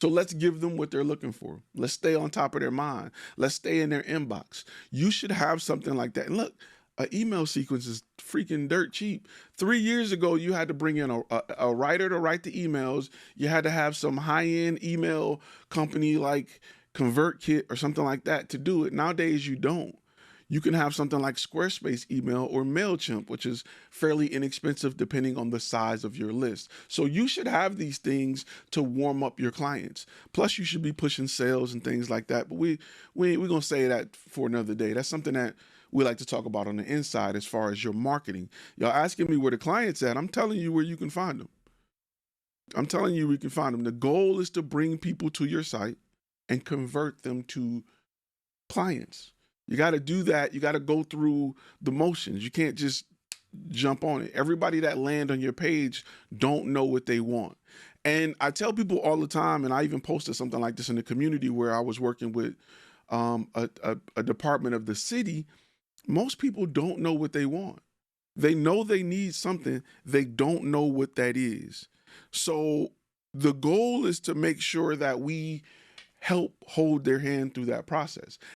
So let's give them what they're looking for. Let's stay on top of their mind. Let's stay in their inbox. You should have something like that. And look, an email sequence is freaking dirt cheap. 3 years ago, you had to bring in a writer to write the emails. You had to have some high-end email company like ConvertKit or something like that to do it. Nowadays, you don't. You can have something like Squarespace email or Mailchimp, which is fairly inexpensive depending on the size of your list. So you should have these things to warm up your clients. Plus, you should be pushing sales and things like that. But we're going to say that for another day. That's something that we like to talk about on the inside as far as your marketing. Y'all asking me where the client's at. I'm telling you where you can find them. I'm telling you where you can find them. The goal is to bring people to your site and convert them to clients. You got to do that. You got to go through the motions. You can't just jump on it. Everybody that land on your page don't know what they want. And I tell people all the time, and I even posted something like this in the community where I was working with a department of the city. Most people don't know what they want. They know they need something. They don't know what that is. So the goal is to make sure that we help hold their hand through that process.